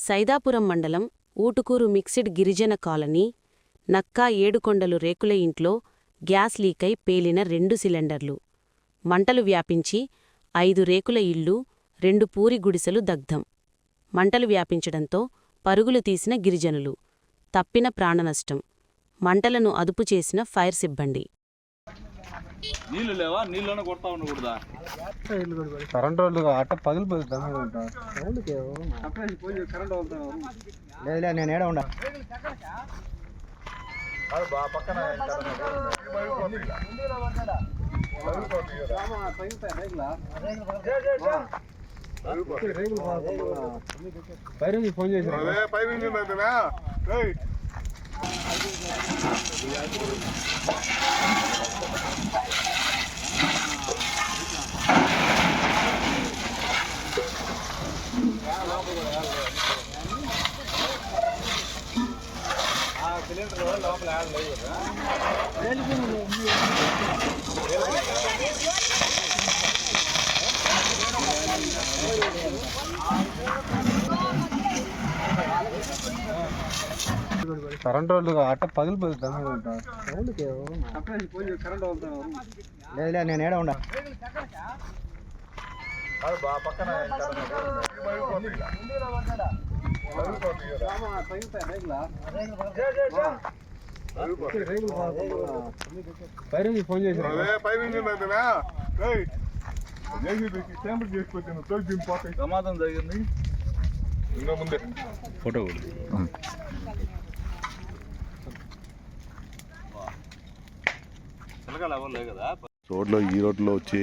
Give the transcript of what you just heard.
సైదాపురం మండలం ఊటుకూరు మిక్సిడ్ గిరిజన కాలనీ నక్కా ఏడుకొండలు రేకుల ఇంట్లో గ్యాస్ లీకై పేలిన 2 సిలిండర్లు. మంటలు వ్యాపించి 5 రేకుల ఇల్లు, 2 పూరి గుడిసెలు దగ్ధం. మంటలు వ్యాపించడంతో పరుగులు తీసిన గిరిజనులు. తప్పిన ప్రాణనష్టం. మంటలను అదుపు చేసిన ఫైర్ సిబ్బంది. నీళ్ళు లేవా? నీళ్ళనే కొడతా ఉండకూడదా? కరెంట్ వాళ్ళు అట్ట పగిలిపోతుంది. లేదు నేను ఏడా ఉండా పక్కన ఫోన్ చేసి సిలిండర్ లోపల కరెంట్ వాళ్ళు అట్ట పగిలిపోతుంది. లేదు నేను ఏడా ఉండా పక్కన ఫోన్ చేసి ప్రమాదం జరిగింది. ఇంకా ముందే ఫోటో కదా రోడ్లో ఈ రోడ్లో వచ్చి